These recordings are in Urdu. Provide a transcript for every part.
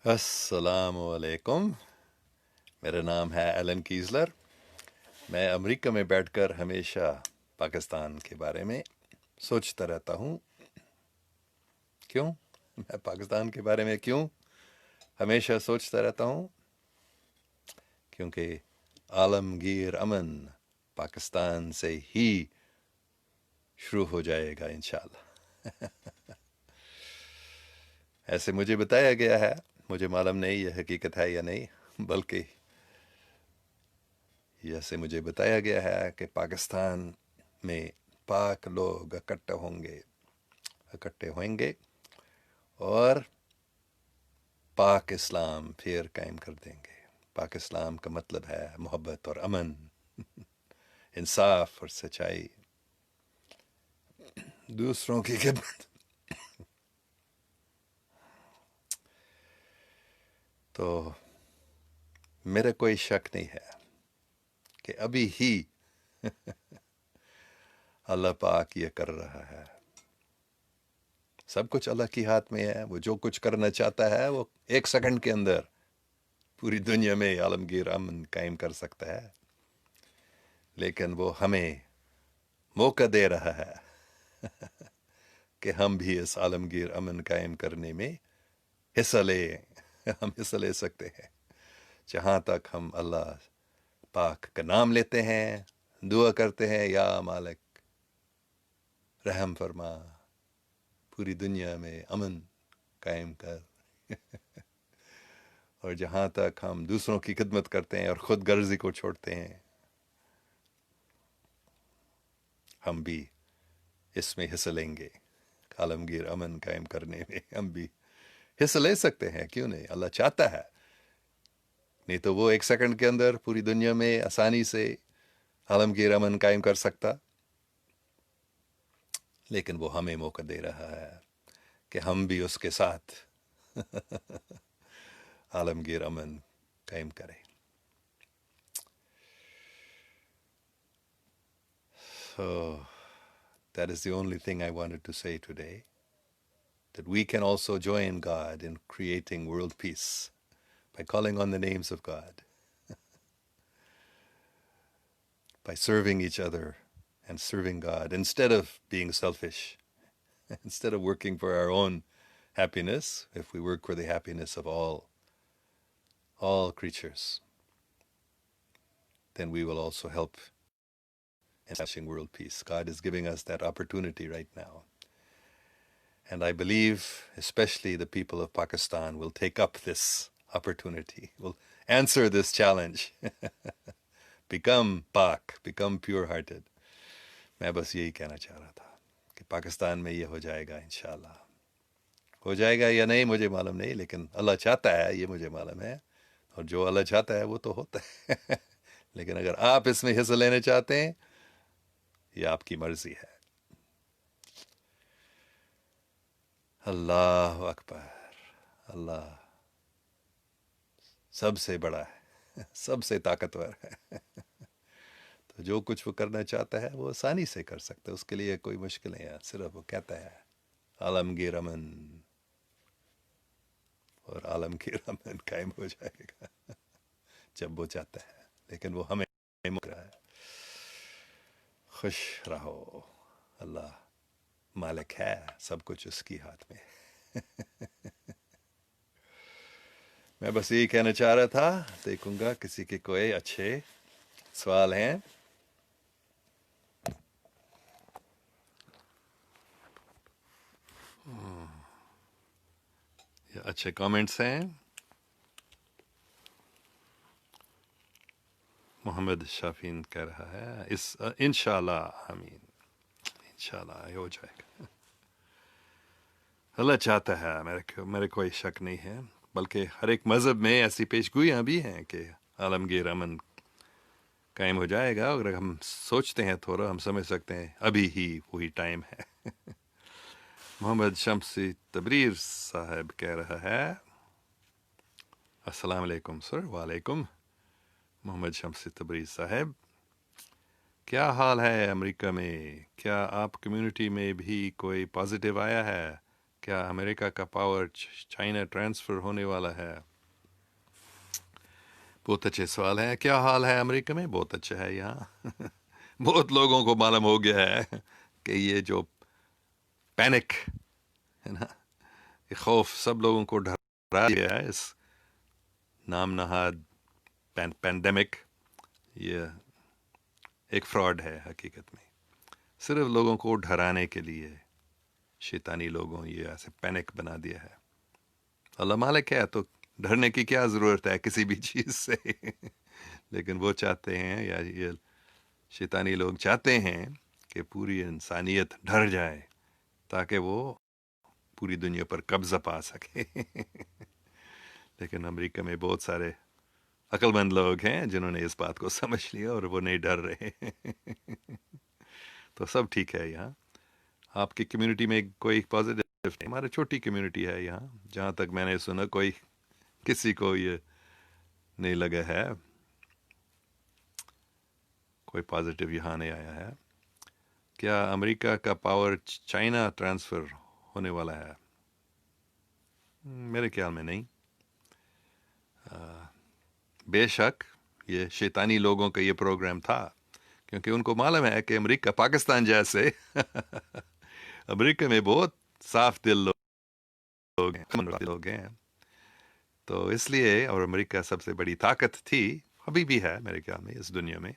السلام علیکم. میرا نام ہے ایلن کیزلر. میں امریکہ میں بیٹھ کر ہمیشہ پاکستان کے بارے میں سوچتا رہتا ہوں. کیوں میں پاکستان کے بارے میں کیوں ہمیشہ سوچتا رہتا ہوں؟ کیونکہ عالمگیر امن پاکستان سے ہی شروع ہو جائے گا انشاءاللہ. ایسے مجھے بتایا گیا ہے. مجھے معلوم نہیں یہ حقیقت ہے یا نہیں، بلکہ جیسے مجھے بتایا گیا ہے کہ پاکستان میں پاک لوگ اکٹھے ہوئیں گے اور پاک اسلام پھر قائم کر دیں گے. پاک اسلام کا مطلب ہے محبت اور امن، انصاف اور سچائی، دوسروں کی خدمت. تو میرا کوئی شک نہیں ہے کہ ابھی ہی اللہ پاک یہ کر رہا ہے. سب کچھ اللہ کی ہاتھ میں ہے. وہ جو کچھ کرنا چاہتا ہے وہ 1 سیکنڈ کے اندر پوری دنیا میں عالمگیر امن قائم کر سکتا ہے. لیکن وہ ہمیں موقع دے رہا ہے کہ ہم بھی اس عالمگیر امن قائم کرنے میں حصہ لیں. ہم حصہ لے سکتے ہیں جہاں تک ہم اللہ پاک کا نام لیتے ہیں، دعا کرتے ہیں یا مالک رحم فرما، پوری دنیا میں امن قائم کر. اور جہاں تک ہم دوسروں کی خدمت کرتے ہیں اور خود غرضی کو چھوڑتے ہیں، ہم بھی اس میں حصہ لیں گے. عالمگیر امن قائم کرنے میں ہم بھی حصہ لے سکتے ہیں. کیوں نہیں؟ اللہ چاہتا ہے. نہیں تو وہ 1 سیکنڈ کے اندر پوری دنیا میں آسانی سے عالمگیر امن قائم کر سکتا. لیکن وہ ہمیں موقع دے رہا ہے کہ ہم بھی اس کے ساتھ عالمگیر امن قائم کریں. So that is the only thing I wanted to say today, that we can also join God in creating world peace by calling on the names of God, by serving each other and serving God instead of being selfish, instead of working for our own happiness. If we work for the happiness of all creatures, then we will also help in establishing world peace. God is giving us that opportunity right now. And I believe especially the people of Pakistan will take up this opportunity, will answer this challenge. Become Pak, become pure-hearted. میں بس یہی کہنا چاہ رہا تھا کہ پاکستان میں یہ ہو جائے گا انشاءاللہ. ہو جائے گا یا نہیں مجھے معلوم نہیں، لیکن اللہ چاہتا ہے یہ مجھے معلوم ہے. اور جو اللہ چاہتا ہے وہ تو ہوتا ہے. لیکن اگر آپ اس میں حصہ لینا چاہتے ہیں، یہ آپ کی مرضی ہے. اللہ اکبر. اللہ سب سے بڑا ہے، سب سے طاقتور ہے. تو جو کچھ وہ کرنا چاہتا ہے وہ آسانی سے کر سکتا ہے. اس کے لیے کوئی مشکل نہیں ہے. صرف وہ کہتا ہے عالمگیر امن، اور عالمگیر امن قائم ہو جائے گا جب وہ چاہتا ہے. لیکن وہ ہمیں مک رہا ہے. خوش رہو. اللہ مالک ہے، سب کچھ اس کی ہاتھ میں. میں بس یہی کہنا چاہ رہا تھا. دیکھوں گا کسی کے کوئی اچھے سوال ہیں. یا اچھے کامنٹس ہیں. محمد شافین کہہ رہا ہے اس انشاءاللہ آمین، انشاءاللہ یہ ہو جائے گا. اللہ چاہتا ہے، میرے کوئی شک نہیں ہے. بلکہ ہر ایک مذہب میں ایسی پیشگوئیاں بھی ہیں کہ عالمگیر امن قائم ہو جائے گا. اگر ہم سوچتے ہیں تھوڑا، ہم سمجھ سکتے ہیں ابھی ہی وہی ٹائم ہے. محمد شمسی تبریر صاحب کہہ رہا ہے السلام علیکم سر. وعلیکم. محمد شمسی تبریر صاحب، کیا حال ہے امریکہ میں؟ کیا آپ کمیونٹی میں بھی کوئی پازیٹیو آیا ہے کیا امریکہ کا پاور چائنا ٹرانسفر ہونے والا ہے؟ بہت اچھے سوال ہے. کیا حال ہے امریکہ میں؟ بہت اچھا ہے یہاں. بہت لوگوں کو معلوم ہو گیا ہے کہ یہ جو پینک ہے نا، یہ خوف سب لوگوں کو ڈرا گیا ہے. اس نام نہاد پینڈیمک یہ ایک فراڈ ہے حقیقت میں. صرف لوگوں کو ڈرانے کے لیے شیطانی لوگوں یہ ایسے پینک بنا دیا ہے. اللہ مالک ہے تو ڈرنے کی کیا ضرورت ہے کسی بھی چیز سے. لیکن وہ چاہتے ہیں، یا یہ شیطانی لوگ چاہتے ہیں کہ پوری انسانیت ڈر جائے تاکہ وہ پوری دنیا پر قبضہ پا سکے. لیکن امریکہ میں بہت سارے عقل مند لوگ ہیں جنہوں نے اس بات کو سمجھ لیا اور وہ نہیں ڈر رہے. تو سب ٹھیک ہے یہاں. آپ کی کمیونٹی میں کوئی پازیٹیو نہیں؟ ہماری چھوٹی کمیونٹی ہے یہاں، جہاں تک میں نے سنا کوئی کسی کو یہ نہیں لگا ہے، کوئی پازیٹیو یہاں نہیں آیا ہے. کیا امریکہ کا پاور چائنا ٹرانسفر ہونے والا ہے؟ میرے خیال میں نہیں. بے شک یہ شیطانی لوگوں کا یہ پروگرام تھا، کیونکہ ان کو معلوم ہے کہ امریکہ پاکستان جیسے امریکہ میں بہت صاف دل لوگ ہیں. تو اس لیے، اور امریکہ سب سے بڑی طاقت تھی، ابھی بھی ہے میرے خیال میں اس دنیا میں.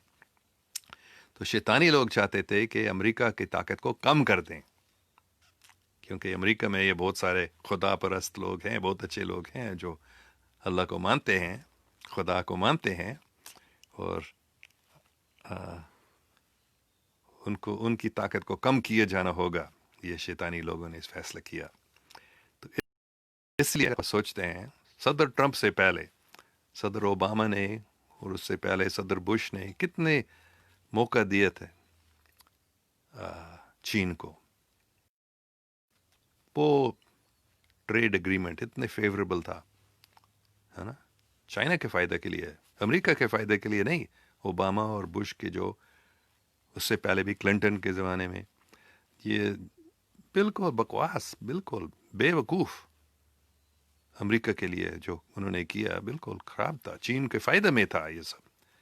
تو شیطانی لوگ چاہتے تھے کہ امریکہ کی طاقت کو کم کر دیں، کیونکہ امریکہ میں یہ بہت سارے خدا پرست لوگ ہیں، بہت اچھے لوگ ہیں جو اللہ کو مانتے ہیں، خدا کو مانتے ہیں، اور ان کی طاقت کو کم کیے جانا ہوگا. یہ شیطانی لوگوں نے اس فیصلہ کیا. تو اس لیے سوچتے ہیں صدر ٹرمپ سے پہلے صدر اوباما نے، اور اس سے پہلے صدر بش نے کتنے موقع دیے تھے چین کو. وہ ٹریڈ اگریمنٹ اتنے فیوریبل تھا، ہے نا، چائنا کے فائدہ کے لیے، امریکہ کے فائدے کے لیے نہیں. اوباما اور بش کے جو اس سے پہلے بھی کلنٹن کے زمانے میں، یہ بالکل بکواس، بالکل بے وقوف امریکہ کے لیے جو انہوں نے کیا بالکل خراب تھا. چین کے فائدہ میں تھا یہ سب،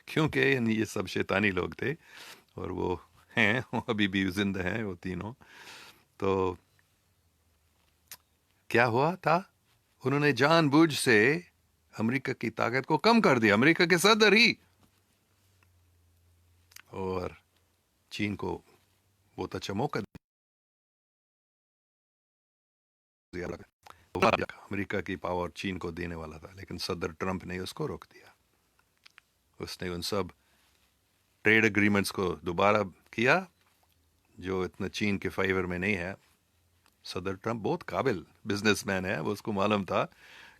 کیونکہ یہ سب شیطانی لوگ تھے، اور وہ ہیں، وہ ابھی بھی زندہ ہیں وہ تینوں. تو کیا ہوا تھا؟ انہوں نے جان بوجھ سے امریکہ کی طاقت کو کم کر دیا، امریکہ کے صدر ہی، اور چین کو بہت اچھا موقع دیا. امریکہ کی پاور چین کو دینے والا تھا، لیکن صدر ٹرمپ نے اس کو روک دیا. اس نے ان سب ٹریڈ اگریمنٹس کو دوبارہ کیا جو اتنا چین کے فیور میں نہیں ہے. صدر ٹرمپ بہت قابل بزنس مین ہے، وہ اس کو معلوم تھا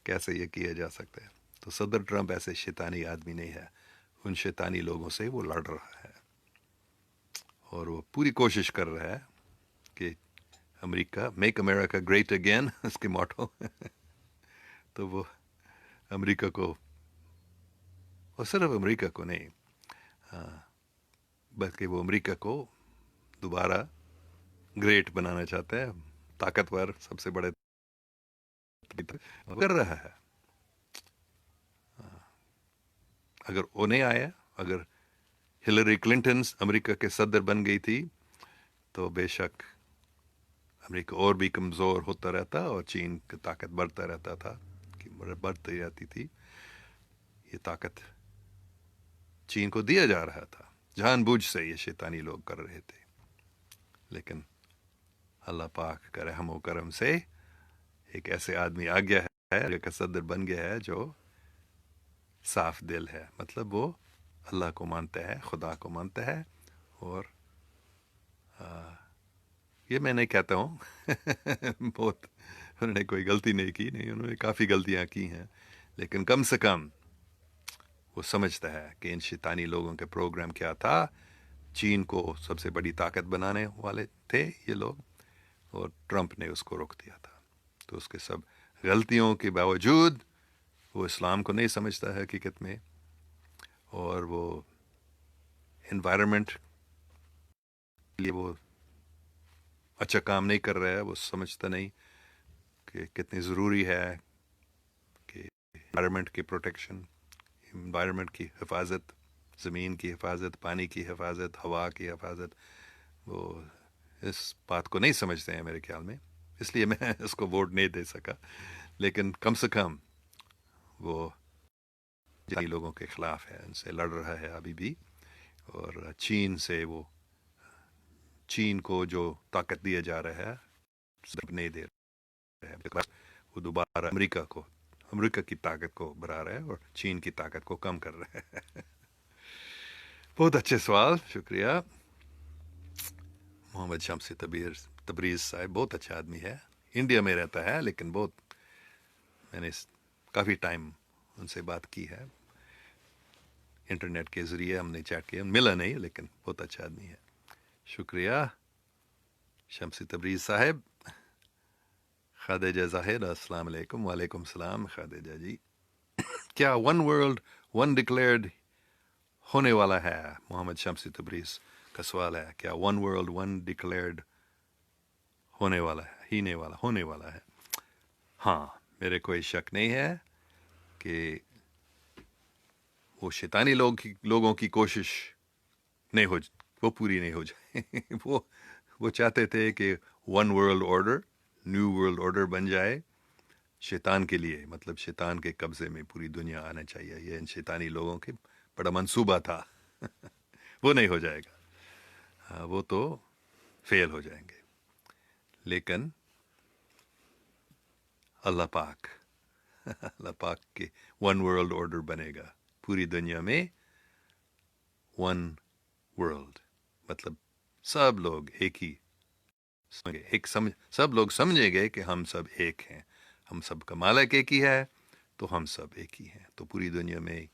کیسے یہ کیا جا سکتا ہے. تو صدر ٹرمپ ایسے شیطانی آدمی نہیں ہے، ان شیطانی لوگوں سے وہ لڑ رہا ہے، اور وہ پوری کوشش کر رہا ہے کہ امریکہ، میک امریکہ گریٹ اگین اس کے موٹو. تو وہ امریکہ کو، اور صرف امریکہ کو نہیں، بلکہ وہ امریکہ کو دوبارہ گریٹ بنانا چاہتا ہے، طاقتور، سب سے بڑے کر رہا ہے. اگر وہ نہیں آیا، اگر ہلری کلنٹن امریکہ کے صدر بن گئی تھی، تو بے شک امریکہ اور بھی کمزور ہوتا رہتا، اور چین کی طاقت بڑھتا رہتا تھا، بڑھتی رہتی تھی. یہ طاقت چین کو دیا جا رہا تھا، جان بوجھ سے یہ شیطانی لوگ کر رہے تھے. لیکن اللہ پاک کا رحم و کرم سے ایک ایسے آدمی آ گیا ہے کا صدر بن گیا ہے جو صاف دل ہے، مطلب وہ اللہ کو مانتا ہے، خدا کو مانتا ہے. اور یہ میں نہیں کہتا ہوں بہت انہوں نے کوئی غلطی نہیں کی، نہیں، انہوں نے کافی غلطیاں کی ہیں، لیکن کم سے کم وہ سمجھتا ہے کہ ان شیطانی لوگوں کے پروگرام کیا تھا. چین کو سب سے بڑی طاقت بنانے والے تھے یہ لوگ، اور ٹرمپ نے اس کو روک دیا تھا. تو اس کے سب غلطیوں کے باوجود وہ اسلام کو نہیں سمجھتا ہے حقیقت میں، اور وہ انوائرمنٹ کے لیے وہ اچھا کام نہیں کر رہا ہے، وہ سمجھتا نہیں. کہ کتنی ضروری ہے کہ انوائرمنٹ کی پروٹیکشن، انوائرمنٹ کی حفاظت، زمین کی حفاظت، پانی کی حفاظت، ہوا کی حفاظت، وہ اس بات کو نہیں سمجھتے ہیں میرے خیال میں، اس لیے میں اس کو ووٹ نہیں دے سکا. لیکن کم سے کم وہ جن لوگوں کے خلاف ہے ان سے لڑ رہا ہے ابھی بھی، اور چین سے وہ چین کو جو طاقت دیا جا رہا ہے سب نہیں دے رہا ہے، وہ دوبارہ امریکہ کی طاقت کو بڑھا رہا ہے اور چین کی طاقت کو کم کر رہا ہے. بہت اچھے سوال، شکریہ. محمد شمسی تبریز صاحب بہت اچھا آدمی ہے، انڈیا میں رہتا ہے لیکن بہت، میں نے کافی ٹائم ان سے بات کی ہے، انٹرنیٹ کے ذریعے ہم نے چیٹ کیا، ملا نہیں لیکن بہت اچھا آدمی ہے. شکریہ شمسی تبریز صاحب. خادجہ ظاہر السلام علیکم. وعلیکم السلام خادجہ جی. کیا ون ورلڈ ون ڈکلیئرڈ ہونے والا ہے؟ محمد شمسی تبریز کا سوال ہے، کیا ون ورلڈ ون ڈکلیئرڈ ہونے والا ہے؟ ہاں، میرے کوئی شک نہیں ہے کہ وہ شیطانی لوگوں کی کوشش نہیں وہ پوری نہیں ہو جائے. وہ چاہتے تھے کہ one world order, new world order بن جائے شیطان کے لیے، مطلب شیطان کے قبضے میں پوری دنیا آنا چاہیے. یہ ان شیطانی لوگوں کے بڑا منصوبہ تھا. وہ نہیں ہو جائے گا، وہ تو فیل ہو جائیں گے. لیکن اللہ پاک کے ون ورلڈ آرڈر بنے گا پوری دنیا میں. ون ورلڈ مطلب سب لوگ سب لوگ سمجھیں گے کہ ہم سب ایک ہیں، ہم سب کا مالک ایک ہی ہے، تو ہم سب ایک ہی ہیں. تو پوری دنیا میں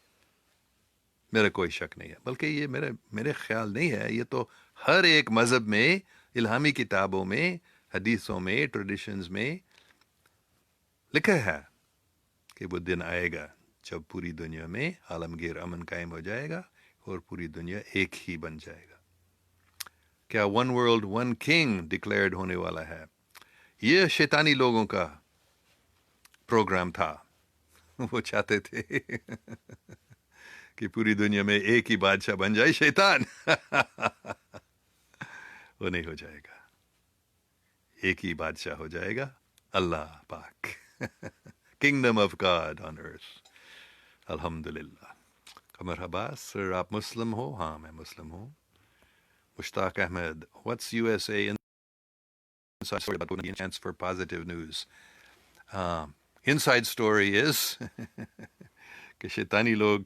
میرا کوئی شک نہیں ہے، بلکہ یہ میرے خیال نہیں ہے، یہ تو ہر ایک مذہب میں، الہامی کتابوں میں، حدیثوں میں، ٹریڈیشنز میں لکھا ہے کہ وہ دن آئے گا جب پوری دنیا میں عالمگیر امن قائم ہو جائے گا اور پوری دنیا ایک ہی بن جائے گا. کیا one world one king declared ہونے والا ہے؟ یہ شیطانی لوگوں کا پروگرام تھا. وہ چاہتے تھے کہ پوری دنیا میں ایک ہی بادشاہ بن جائے، شیطان. وہ نہیں ہو جائے گا، ایک ہی بادشاہ ہو جائے گا، اللہ پاک. کنگڈم آف گاڈ آن ارتھ. الحمدللہ. قمر عباس سر، آپ مسلم ہو؟ ہاں میں مسلم ہوں. مشتاق Ahmad, what's USA inside story about a chance for positive news? Inside story is کہ شیطانی لوگ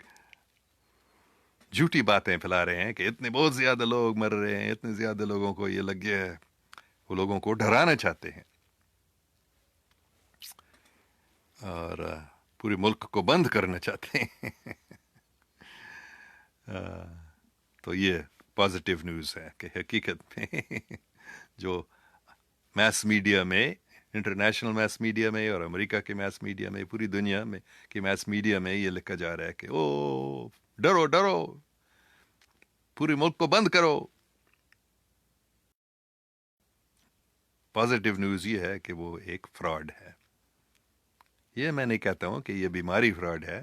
جھوٹی باتیں پھیلا رہے ہیں کہ اتنے بہت زیادہ لوگ مر رہے ہیں، اتنے زیادہ لوگوں کو یہ لگ گیا ہے. وہ لوگوں کو ڈرانا چاہتے ہیں اور پورے ملک کو بند کرنا چاہتے ہیں. تو یہ پازیٹیو نیوز ہے کہ حقیقت میں جو میس میڈیا میں، انٹرنیشنل میس میڈیا میں اور امریکہ کے میس میڈیا میں، پوری دنیا میں کی میس میڈیا میں یہ لکھا جا رہا ہے کہ او ڈرو ڈرو، پورے ملک کو بند کرو. پازیٹیو نیوز یہ ہے کہ وہ ایک فراڈ ہے. یہ میں نہیں کہتا ہوں کہ یہ بیماری فراڈ ہے،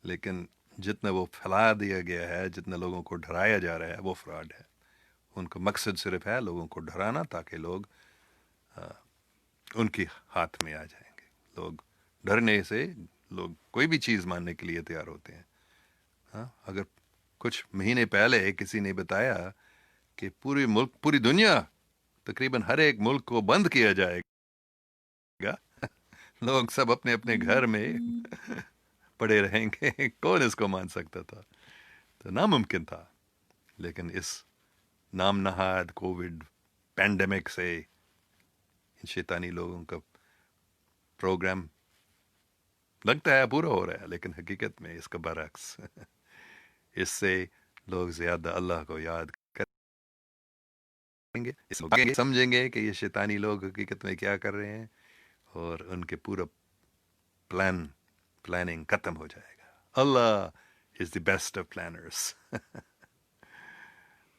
لیکن جتنا وہ پھیلا دیا گیا ہے، جتنا لوگوں کو ڈرایا جا رہا ہے، وہ فراڈ ہے. ان کا مقصد صرف ہے لوگوں کو ڈرانا تاکہ لوگ ان کی ہاتھ میں آ جائیں گے. لوگ ڈرنے سے لوگ کوئی بھی چیز ماننے کے لیے تیار ہوتے ہیں. اگر کچھ مہینے پہلے کسی نے بتایا کہ پوری دنیا، تقریباً ہر ایک ملک کو بند کیا جائے گا، لوگ سب اپنے اپنے گھر میں پڑے رہیں گے، کون اس کو مان سکتا تھا؟ تو ناممکن تھا. لیکن اس نام نہاد کووڈ پینڈیمک سے ان شیطانی لوگوں کا پروگرام لگتا ہے پورا ہو رہا ہے، لیکن حقیقت میں اس کا برعکس. اس سے لوگ زیادہ اللہ کو یاد کریں گے، سمجھیں گے کہ یہ شیطانی لوگ حقیقت میں کیا کر رہے ہیں، اور ان کے پورا پلاننگ ختم ہو جائے گا. Allah is the best of planners.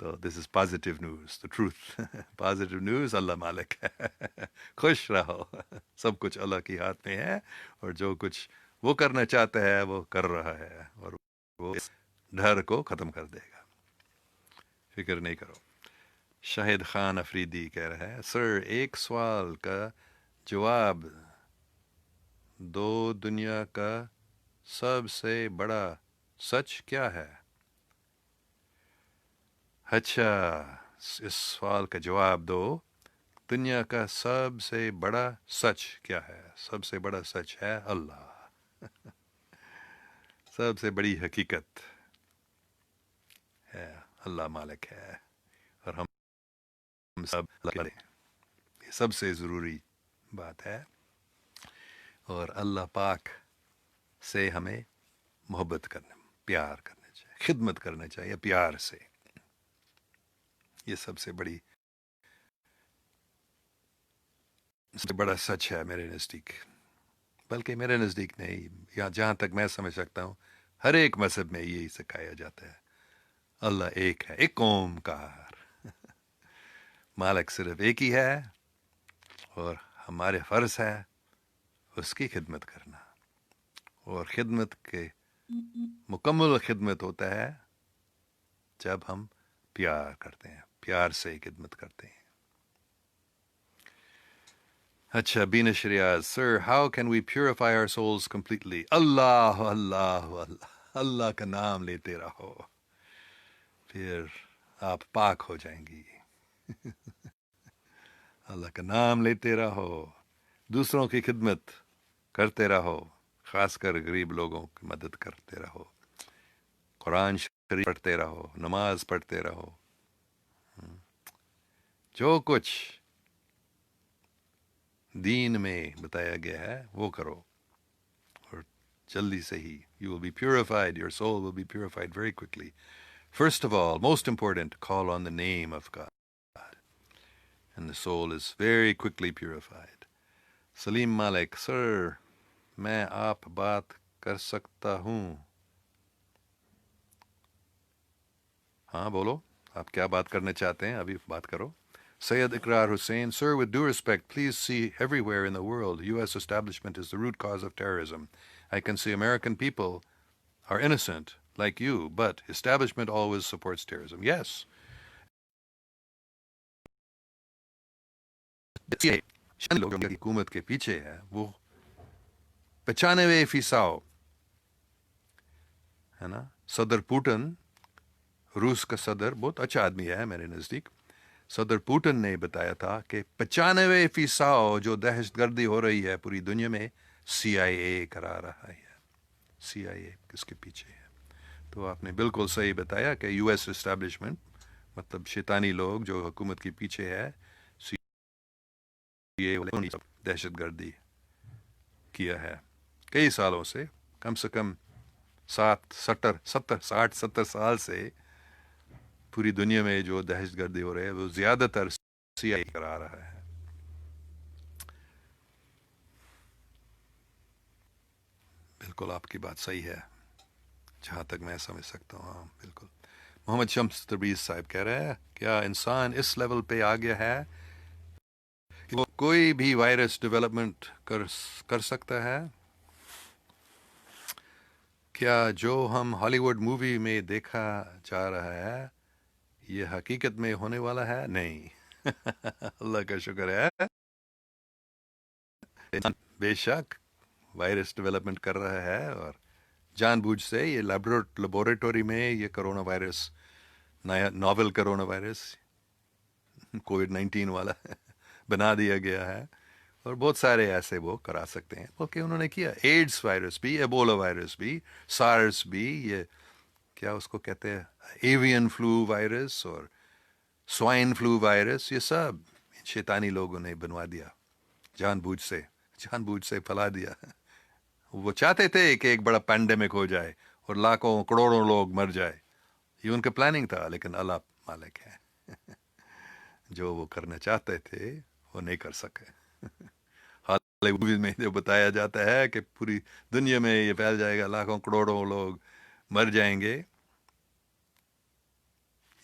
تو this is positive news, the truth positive news, Allah مالک ہے خوش رہو سب کچھ اللہ کے ہاتھ میں ہے، اور جو کچھ وہ کرنا چاہتا ہے وہ کر رہا ہے، اور وہ اس ڈر کو ختم کر دے گا، فکر نہیں کرو۔ شاہد خان افریدی کہہ رہا ہے، سر ایک سوال کا جواب دو، دنیا کا سب سے بڑا سچ کیا ہے؟ اچھا، اس سوال کا جواب دو، دنیا کا سب سے بڑا سچ کیا ہے؟ سب سے بڑا سچ ہے اللہ، سب سے بڑی حقیقت ہے اللہ مالک ہے، اور ہم سب اللہ کے، یہ سب سے ضروری بات ہے، اور اللہ پاک سے ہمیں محبت کرنا، پیار کرنا چاہیے، خدمت کرنا چاہیے پیار سے، یہ سب سے بڑی، سب سے بڑا سچ ہے میرے نزدیک، بلکہ میرے نزدیک نہیں، یا جہاں تک میں سمجھ سکتا ہوں ہر ایک مذہب میں یہی سکھایا جاتا ہے، اللہ ایک ہے، ایک اومکار، مالک صرف ایک ہی ہے، اور ہمارے فرض ہے اس کی خدمت کرنا، اور خدمت کے مکمل خدمت ہوتا ہے جب ہم پیار کرتے ہیں، پیار سے خدمت کرتے ہیں۔ اچھا، Benish Riaz, sir how can we purify our souls completely? Allah Allah Allah, Allah کا نام لیتے رہو، پھر آپ پاک ہو جائیں گی، اللہ کا نام لیتے رہو، دوسروں کی خدمت کرتے رہو، خاص کر غریب لوگوں کی مدد کرتے رہو، قرآن شریف پڑھتے رہو، نماز پڑھتے رہو، جو کچھ دین میں بتایا گیا ہے وہ کرو، اور جلدی سے ہی you will be purified, your soul will be purified very quickly. First of all, most important, call on the name of God, and the soul is very quickly purified. سلیم مالک، سر میں آپ بات کر سکتا ہوں؟ ہاں بولو، آپ کیا بات کرنا چاہتے ہیں، ابھی بات کرو۔ سید اقرار حسین، sir, with due respect, please see everywhere in the world U.S. establishment is the root cause of terrorism. I can see American people are innocent like you, but establishment always supports terrorism. Yes. لوگ جو حکومت کے پیچھے ہے وہ 95% ہے نا۔ صدر پوٹن، روس کا صدر، بہت اچھا آدمی ہے میرے نزدیک، صدر پوٹن نے بتایا تھا کہ 95% جو دہشت گردی ہو رہی ہے پوری دنیا میں سی آئی اے کرا رہا ہے، سی آئی اے کس کے پیچھے ہے۔ تو آپ نے بالکل صحیح بتایا کہ یو ایس اسٹیبلشمنٹ، مطلب شیطانی لوگ جو حکومت کے پیچھے ہے، سی اے اے دہشت گردی کیا ہے کئی سالوں سے، کم سے کم 60 سال سے پوری دنیا میں جو دہشت گردی ہو رہی ہے وہ زیادہ تر سی آئی کرا رہا ہے۔ بالکل آپ کی بات صحیح ہے، جہاں تک میں سمجھ سکتا ہوں، ہاں بالکل۔ محمد شمس تبریز صاحب کہہ رہے ہیں، کیا انسان اس لیول پہ آ گیا ہے کہ وہ کوئی بھی وائرس ڈیولپمنٹ کر سکتا ہے؟ کیا جو ہم ہالی ووڈ مووی میں دیکھا جا رہا ہے یہ حقیقت میں ہونے والا ہے؟ نہیں اللہ کا شکر ہے، بے شک وائرس ڈیولپمنٹ کر رہا ہے، اور جان بوجھ سے یہ لیبورٹری میں یہ کرونا وائرس، نیا ناول کرونا وائرس کووڈ-19 والا بنا دیا گیا ہے، اور بہت سارے ایسے وہ کرا سکتے ہیں، بلکہ انہوں نے کیا، ایڈس وائرس بھی، ایبولا وائرس بھی، سارس بھی، یہ کیا اس کو کہتے ہیں، ایوین فلو وائرس اور سوائن فلو وائرس، یہ سب شیطانی لوگوں نے بنوا دیا، جان بوجھ سے پھیلا دیا۔ وہ چاہتے تھے کہ ایک بڑا پینڈیمک ہو جائے اور لاکھوں کروڑوں لوگ مر جائے، یہ ان کا پلاننگ تھا، لیکن اللہ مالک ہے، جو وہ کرنا چاہتے تھے وہ نہیں کر سکے۔ حال مووی میں جو بتایا جاتا ہے کہ پوری دنیا میں یہ پھیل جائے گا، لاکھوں کروڑوں لوگ مر جائیں گے،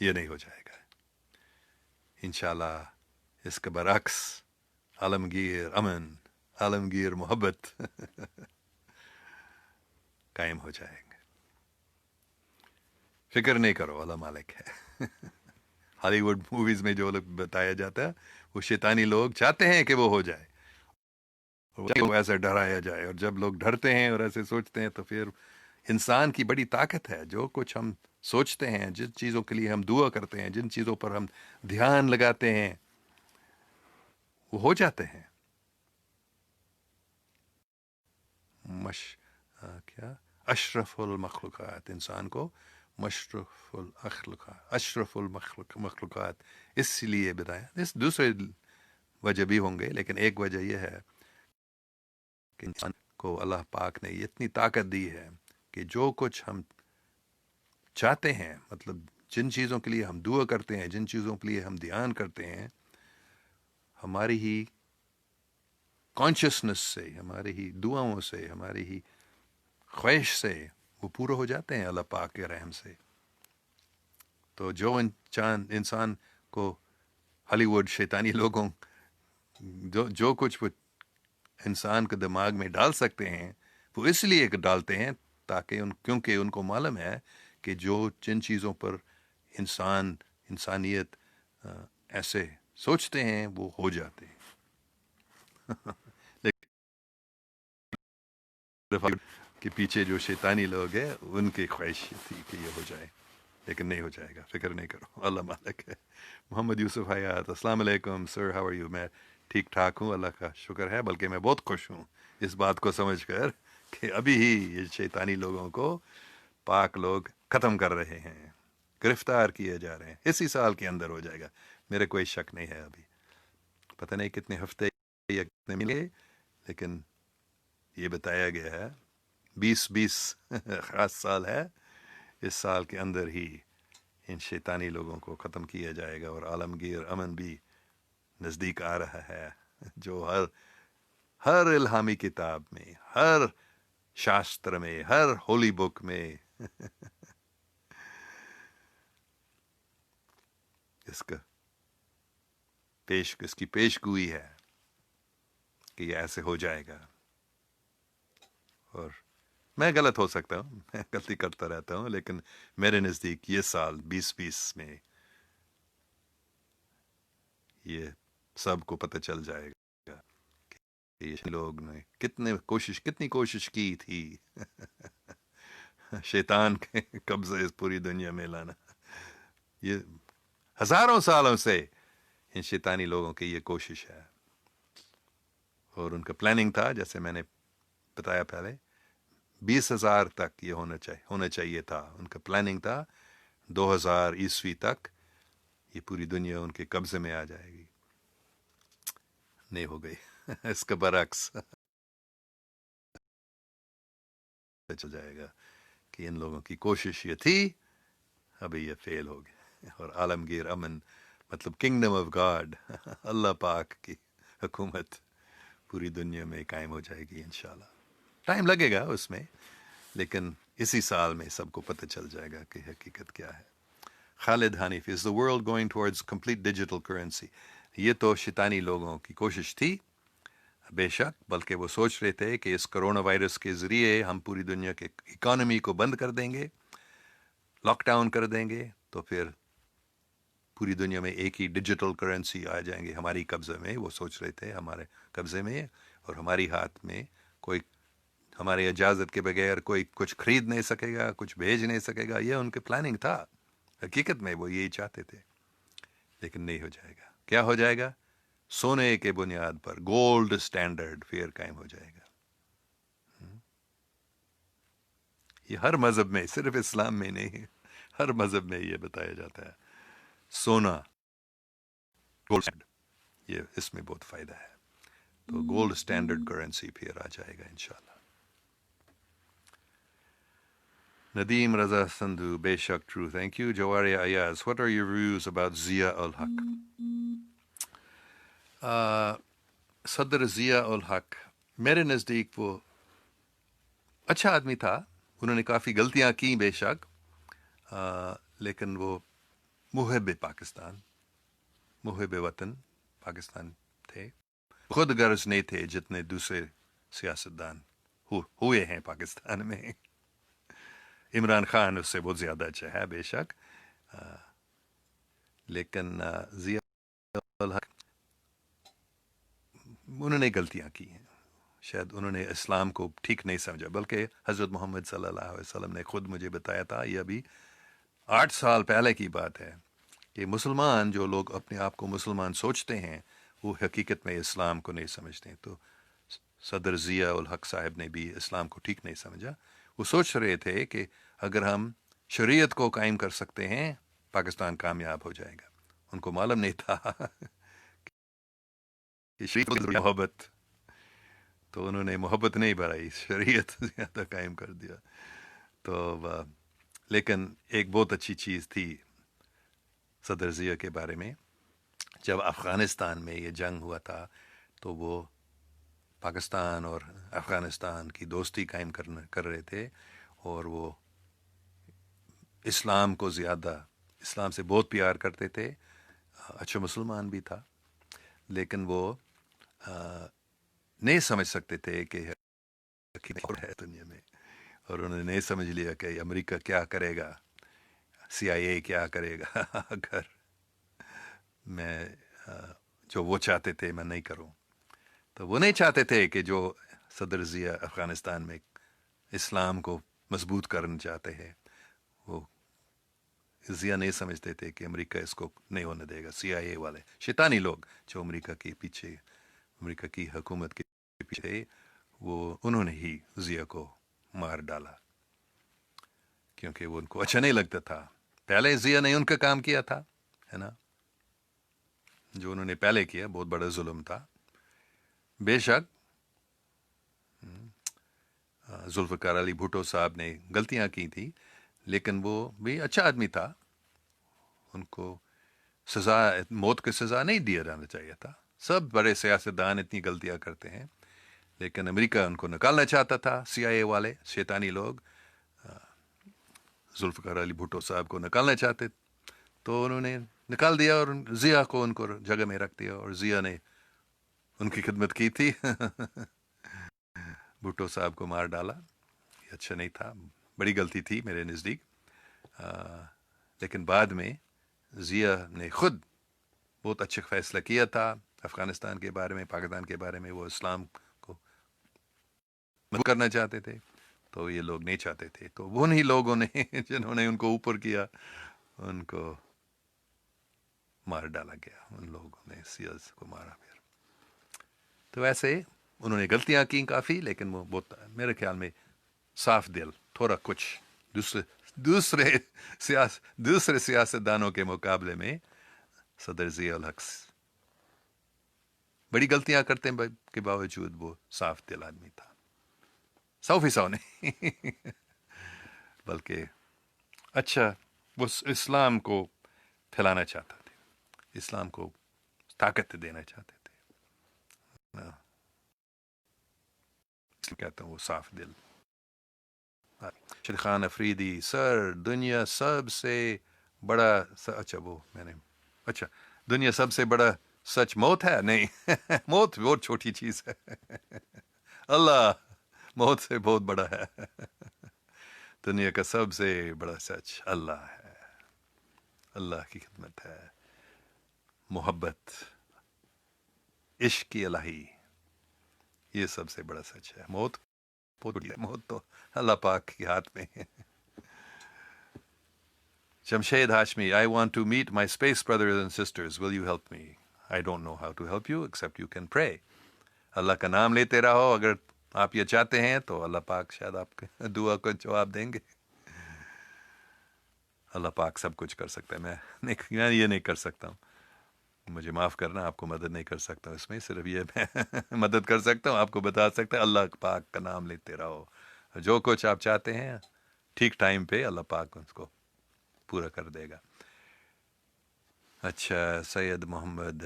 یہ نہیں ہو جائے گا۔ انشاءاللہ اس کے برعکس عالمگیر امن، عالمگیر محبت قائم ہو جائیں گے. فکر نہیں کرو، اللہ مالک ہے. ہالی ووڈ موویز میں جو لوگ بتایا جاتا ہے وہ شیطانی لوگ چاہتے ہیں کہ وہ ہو جائے، وہ ایسے ڈرایا جائے، اور جب لوگ ڈرتے ہیں اور ایسے سوچتے ہیں تو پھر انسان کی بڑی طاقت ہے. جو کچھ ہم سوچتے ہیں، جن چیزوں کے لیے ہم دعا کرتے ہیں، جن چیزوں پر ہم دھیان لگاتے ہیں، وہ ہو جاتے ہیں. مش کیا اشرف المخلوقات، انسان کو مشرف الاخلقات، اشرف مخلوقات اس لیے بتایا. اس دوسرے وجہ بھی ہوں گے، لیکن ایک وجہ یہ ہے کہ انسان کو اللہ پاک نے اتنی طاقت دی ہے کہ جو کچھ ہم چاہتے ہیں، مطلب جن چیزوں کے لیے ہم دعا کرتے ہیں، جن چیزوں کے لیے ہم دھیان کرتے ہیں، ہماری ہی کانشیسنس سے، ہماری ہی دعاؤں سے، ہماری ہی خواہش سے وہ پورے ہو جاتے ہیں اللہ پاک کے رحم سے. تو جو انسان کو ہالی ووڈ شیطانی لوگوں جو کچھ وہ انسان کے دماغ میں ڈال سکتے ہیں، وہ اس لیے ڈالتے ہیں تاکہ کیونکہ ان کو معلوم ہے کہ جن چیزوں پر انسانیت ایسے سوچتے ہیں وہ ہو جاتے ہیں. لیکن کہ پیچھے جو شیطانی لوگ ہیں ان کی خواہش تھی کہ یہ ہو جائے، لیکن نہیں ہو جائے گا، فکر نہیں کرو، اللہ مالک ہے. محمد یوسف حیات، السلام علیکم سر، ہاؤ آر یو؟ میں ٹھیک ٹھاک ہوں، اللہ کا شکر ہے، بلکہ میں بہت خوش ہوں اس بات کو سمجھ کر کہ ابھی ہی یہ شیطانی لوگوں کو پاک لوگ ختم کر رہے ہیں، گرفتار کیے جا رہے ہیں. اسی سال کے اندر ہو جائے گا، میرے کوئی شک نہیں ہے. ابھی پتہ نہیں کتنے ہفتے یا کتنے ملے، لیکن یہ بتایا گیا ہے 20 خاص سال ہے، اس سال کے اندر ہی ان شیطانی لوگوں کو ختم کیا جائے گا، اور عالمگیر امن بھی نزدیک آ رہا ہے، جو ہر الہامی کتاب میں، ہر شاستر میں، ہر ہولی بک میں اس کی پیش گوئی ہے کہ یہ ایسے ہو جائے گا. اور میں غلط ہو سکتا ہوں، میں غلطی کرتا رہتا ہوں، لیکن میرے نزدیک یہ سال 2020 میں یہ سب کو پتہ چل جائے گا کہ یہ لوگ نے کتنی کوشش کی تھی شیطان کے قبضے اس پوری دنیا میں لانا. یہ ہزاروں سالوں سے ان شیطانی لوگوں کی یہ کوشش ہے، اور ان کا پلاننگ تھا، جیسے میں نے بتایا پہلے، 20,000 تک یہ ہونا چاہیے تھا. ان کا پلاننگ تھا 2000 تک یہ پوری دنیا ان کے قبضے میں آ جائے گی. نہیں ہو گئی. اس کا برعکس چل جائے گا کہ ان لوگوں کی کوشش یہ تھی، ابھی یہ فیل ہو گئے، اور عالمگیر امن، مطلب کنگڈم آف گاڈ، اللہ پاک کی حکومت پوری دنیا میں قائم ہو جائے گی انشاءاللہ. ٹائم لگے گا اس میں، لیکن اسی سال میں سب کو پتہ چل جائے گا کہ حقیقت کیا ہے. خالد Hanif, is the world going towards complete digital currency؟ یہ تو شیطانی لوگوں کی کوشش تھی بے شک، بلکہ وہ سوچ رہے تھے کہ اس کرونا وائرس کے ذریعے ہم پوری دنیا کے اکانومی کو بند کر دیں گے، لاک ڈاؤن کر دیں گے، تو پھر پوری دنیا میں ایک ہی ڈیجیٹل کرنسی آ جائیں گے ہماری قبضے میں. وہ سوچ رہے تھے ہمارے قبضے میں اور ہماری ہاتھ میں، کوئی ہماری اجازت کے بغیر کوئی کچھ خرید نہیں سکے گا، کچھ بھیج نہیں سکے گا. یہ ان کے پلاننگ تھا، حقیقت میں وہ یہی چاہتے تھے، لیکن نہیں ہو جائے گا. کیا ہو جائے گا؟ سونے کے بنیاد پر گولڈ اسٹینڈرڈ پھر قائم ہو جائے گا. یہ ہر مذہب میں، صرف اسلام میں نہیں، ہر مذہب میں یہ بتایا جاتا ہے. سونا گولڈ، یہ اس میں بہت فائدہ ہے. تو گولڈ اسٹینڈرڈ کرنسی پھر آ جائے گا انشاءاللہ. ندیم رضا سندھو، بے شک true, thank you. Javeria Ayaz, what are your views about Zia ul-Haq? صدر ضیاء الحق میرے نزدیک وہ اچھا آدمی تھا. انہوں نے کافی غلطیاں کی بے شک، لیکن وہ محب پاکستان، محب وطن پاکستان تھے، خود غرض نہیں تھے جتنے دوسرے سیاستدان ہوئے ہیں پاکستان میں. عمران خان اس سے بہت زیادہ اچھا ہے بے شک، لیکن ضیاء الحق انہوں نے غلطیاں کی ہیں. شاید انہوں نے اسلام کو ٹھیک نہیں سمجھا، بلکہ حضرت محمد صلی اللہ علیہ وسلم نے خود مجھے بتایا تھا، یہ ابھی 8 سال پہلے کی بات ہے، کہ مسلمان جو لوگ اپنے آپ کو مسلمان سوچتے ہیں وہ حقیقت میں اسلام کو نہیں سمجھتے ہیں. تو صدر ضیاء الحق صاحب نے بھی اسلام کو ٹھیک نہیں سمجھا. وہ سوچ رہے تھے کہ اگر ہم شریعت کو قائم کر سکتے ہیں پاکستان کامیاب ہو جائے گا. ان کو معلوم نہیں تھا کہ شریعت محبت، تو انہوں نے محبت نہیں بڑھائی، شریعت زیادہ قائم کر دیا. تو لیکن ایک بہت اچھی چیز تھی صدر ضیاء کے بارے میں، جب افغانستان میں یہ جنگ ہوا تھا تو وہ پاکستان اور افغانستان کی دوستی قائم کر رہے تھے، اور وہ اسلام کو زیادہ، اسلام سے بہت پیار کرتے تھے. اچھا مسلمان بھی تھا، لیکن وہ نہیں سمجھ سکتے تھے کہ ہے دنیا میں، اور انہوں نے نہیں سمجھ لیا کہ امریکہ کیا کرے گا، CIA کیا کرے گا اگر میں جو وہ چاہتے تھے میں نہیں کروں. تو وہ نہیں چاہتے تھے کہ جو صدر ضیاء افغانستان میں اسلام کو مضبوط کرنا چاہتے ہیں، وہ ضیاء نہیں سمجھتے تھے کہ امریکہ اس کو نہیں ہونے دے گا. CIA والے شیطانی لوگ جو امریکہ کے پیچھے، امریکہ کی حکومت کے پیچھے، وہ انہوں نے ہی ضیاء کو مار ڈالا، کیونکہ وہ ان کو اچھا نہیں لگتا تھا. پہلے ضیاء نے ان کا کام کیا تھا، ہے نا، جو انہوں نے پہلے کیا بہت بڑا ظلم تھا. بے شک ذوالفقار علی بھٹو صاحب نے غلطیاں کی تھی، لیکن وہ بھی اچھا آدمی تھا. ان کو سزا، موت کی سزا نہیں دیا جانا چاہیے تھا. سب بڑے سیاستدان اتنی غلطیاں کرتے ہیں، لیکن امریکہ ان کو نکالنا چاہتا تھا. CIA والے شیطانی لوگ ذوالفقار علی بھٹو صاحب کو نکالنا چاہتے، تو انہوں نے نکال دیا اور ضیاء کو ان کو جگہ میں رکھ دیا، اور ضیاء نے ان کی خدمت کی تھی بھٹو صاحب کو مار ڈالا. یہ اچھا نہیں تھا، بڑی غلطی تھی میرے نزدیک. لیکن بعد میں ضیاء نے خود بہت اچھا فیصلہ کیا تھا افغانستان کے بارے میں، پاکستان کے بارے میں. وہ اسلام کو مضبوط کرنا چاہتے تھے، تو یہ لوگ نہیں چاہتے تھے. تو انہی لوگوں نے جنہوں نے ان کو اوپر کیا، ان کو مار ڈالا گیا. ان لوگوں نے سیاض کو مارا. پھر تو ویسے انہوں نے غلطیاں کی کافی، لیکن وہ بہت میرے خیال میں صاف دل، تھوڑا کچھ دوسرے سیاستدانوں کے مقابلے میں صدر ضیاء الحق بڑی غلطیاں کرتے ہیں کے باوجود وہ صاف دل آدمی تھا. 100% نہیں بلکہ اچھا، وہ اسلام کو پھیلانا چاہتا تھے، اسلام کو طاقت دینا چاہتے تھے. اس لیے کہتا ہوں وہ صاف دل. شیر خان افریدی: سر دنیا سب سے بڑا اچھا وہ میں نے اچھا دنیا سب سے بڑا سچ موت ہے؟ نہیں موت بہت چھوٹی چیز ہے اللہ موت سے بہت بڑا ہے. دنیا کا سب سے بڑا سچ اللہ ہے، اللہ کی خدمت ہے، محبت، عشق الہی، یہ سب سے بڑا سچ ہے. موت موت تو اللہ پاک کے ہاتھ میں ہے. Jamshed Hashmi: I want to meet my space brothers and sisters. Will you help me? I don't know how to help you except you can pray. اللہ کا نام لیتے رہو. اگر آپ یہ چاہتے ہیں تو اللہ پاک شاید آپ کے دعا کو جواب دیں گے. اللہ پاک سب کچھ کر سکتا ہے، میں یہ نہیں کر سکتا ہوں. مجھے معاف کرنا، آپ کو مدد نہیں کر سکتا اس میں. صرف یہ میں مدد کر سکتا ہوں، آپ کو بتا سکتا ہوں اللہ پاک کا نام لیتے رہو. جو کچھ آپ چاہتے ہیں ٹھیک ٹائم پہ اللہ پاک اس کو پورا کر دے گا. اچھا، سید محمد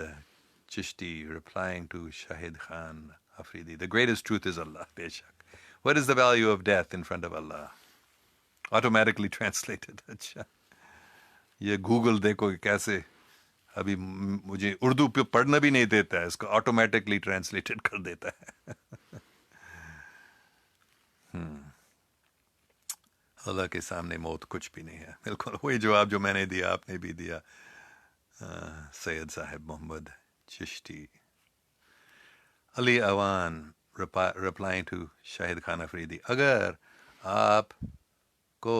Chishti replying to Shahid Khan Afridi: the greatest truth is Allah. بے شک. What is the value of death in front of Allah? Automatically translated. اچھا، یہ گوگل دیکھو کہ کیسے ابھی مجھے اردو پہ پڑھنا بھی نہیں دیتا ہے، اس کو آٹومیٹکلی ٹرانسلیٹڈ کر دیتا ہے. اللہ کے سامنے موت کچھ بھی نہیں ہے. بالکل وہی جواب جو میں نے دیا آپ نے بھی دیا. سید صاحب محمد چشتی. علی اوان replying to شاہد خان افریدی. اگر آپ کو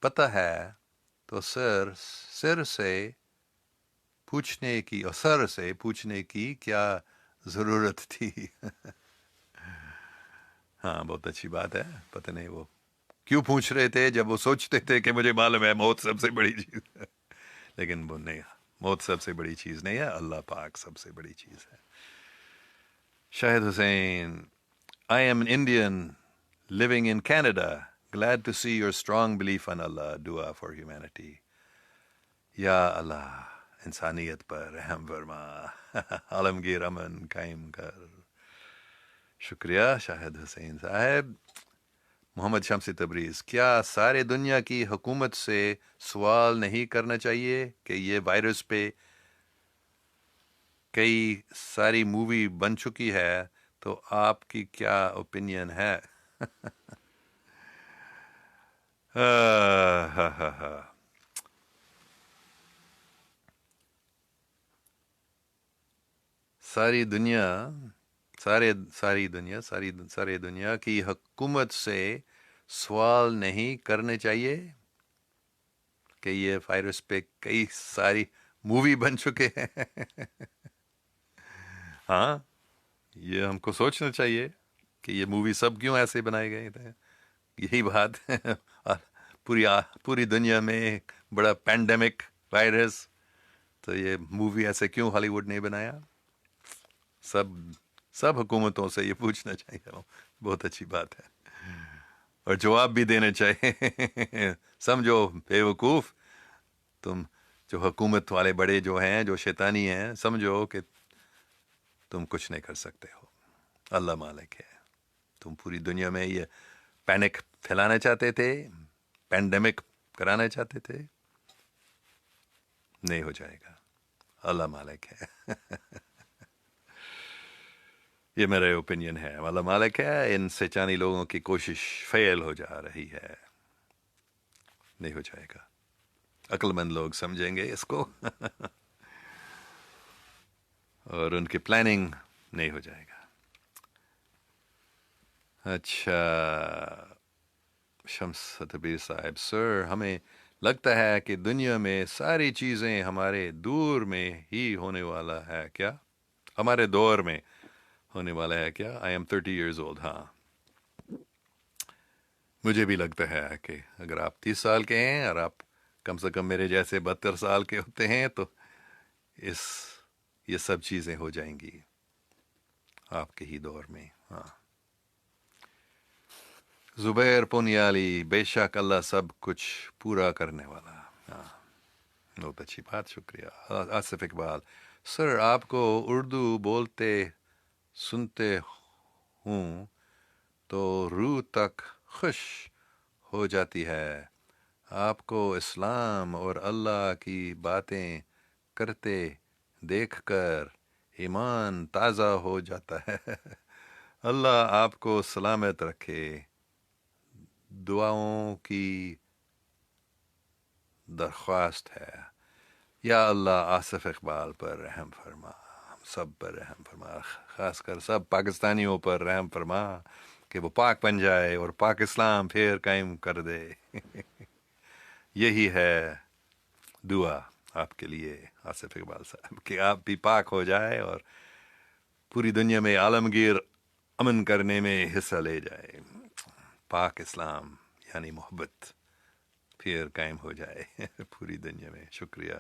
پتہ ہے تو سر سے پوچھنے کی کیا ضرورت تھی؟ ہاں بہت اچھی بات ہے. پتہ نہیں وہ کیوں پوچھ رہے تھے جب وہ سوچتے تھے کہ مجھے معلوم ہے موت سب سے بڑی چیز ہے. لیکن وہ نہیں، موت سب سے بڑی چیز نہیں ہے، اللہ پاک سب سے بڑی چیز ہے. شاہد حسین. I am an Indian living in Canada. Glad to see your strong belief in Allah. Dua for humanity. یا اللہ انسانیت پر رحم فرما، عالمگیر امن قائم کر. شکریہ شاہد حسین صاحب. محمد شمس تبریز. کیا سارے دنیا کی حکومت سے سوال نہیں کرنا چاہیے کہ یہ وائرس پہ کئی ساری مووی بن چکی ہے، تو آپ کی کیا اوپینین ہے؟ ساری دنیا کی حکومت سے سوال نہیں کرنے چاہیے کہ یہ وائرس پہ کئی ساری مووی بن چکے ہیں. ہاں یہ ہم کو سوچنا چاہیے کہ یہ مووی سب کیوں ایسے بنائے گئے تھے. یہی بات اور پوری دنیا میں ایک بڑا پینڈیمک وائرس، تو یہ مووی ایسے کیوں ہالی ووڈ نہیں بنایا؟ سب حکومتوں سے یہ پوچھنا چاہیے. بہت اچھی بات ہے، اور جواب بھی دینا چاہیے. سمجھو بے وقوف تم، جو حکومت والے بڑے جو ہیں، جو شیطانی ہیں، سمجھو کہ تم کچھ نہیں کر سکتے ہو. اللہ مالک ہے. تم پوری دنیا میں یہ پینک پھیلانا چاہتے تھے، پینڈیمک کرانا چاہتے تھے، نہیں ہو جائے گا. اللہ مالک ہے. یہ میرا اوپینین ہے. اللہ مالک ہے. ان سچانی لوگوں کی کوشش فیل ہو جا رہی ہے. نہیں ہو جائے گا. عقل مند لوگ سمجھیں گے اس کو اور ان کی پلاننگ نہیں ہو جائے گا. اچھا شمس تبیر صاحب. سر ہمیں لگتا ہے کہ دنیا میں ساری چیزیں ہمارے دور میں ہی ہونے والا ہے کیا؟ ہمارے دور میں ہونے والا ہے کیا؟ I am 30 years old. ہاں مجھے بھی لگتا ہے کہ اگر آپ 30 سال کے ہیں اور آپ کم سے کم میرے جیسے 72 سال کے ہوتے ہیں تو یہ سب چیزیں ہو جائیں گی آپ کے ہی دور میں. ہاں زبیر پونیالی. بے شک اللہ سب کچھ پورا کرنے والا. ہاں بہت اچھی بات. شکریہ. آصف اقبال. سر آپ کو اردو بولتے سنتے ہوں تو روح تک خوش ہو جاتی ہے. آپ کو اسلام اور اللہ کی باتیں کرتے دیکھ کر ایمان تازہ ہو جاتا ہے. اللہ آپ کو سلامت رکھے. دعاؤں کی درخواست ہے. یا اللہ آصف اقبال پر رحم فرما، ہم سب پر رحم فرما، خاص کر سب پاکستانیوں پر رحم فرما کہ وہ پاک بن جائے اور پاک اسلام پھر قائم کر دے. یہی ہے دعا آپ کے لیے آصف اقبال صاحب، کہ آپ بھی پاک ہو جائے اور پوری دنیا میں عالمگیر امن کرنے میں حصہ لے جائے. پاک اسلام یعنی محبت پھر قائم ہو جائے پوری دنیا میں. شکریہ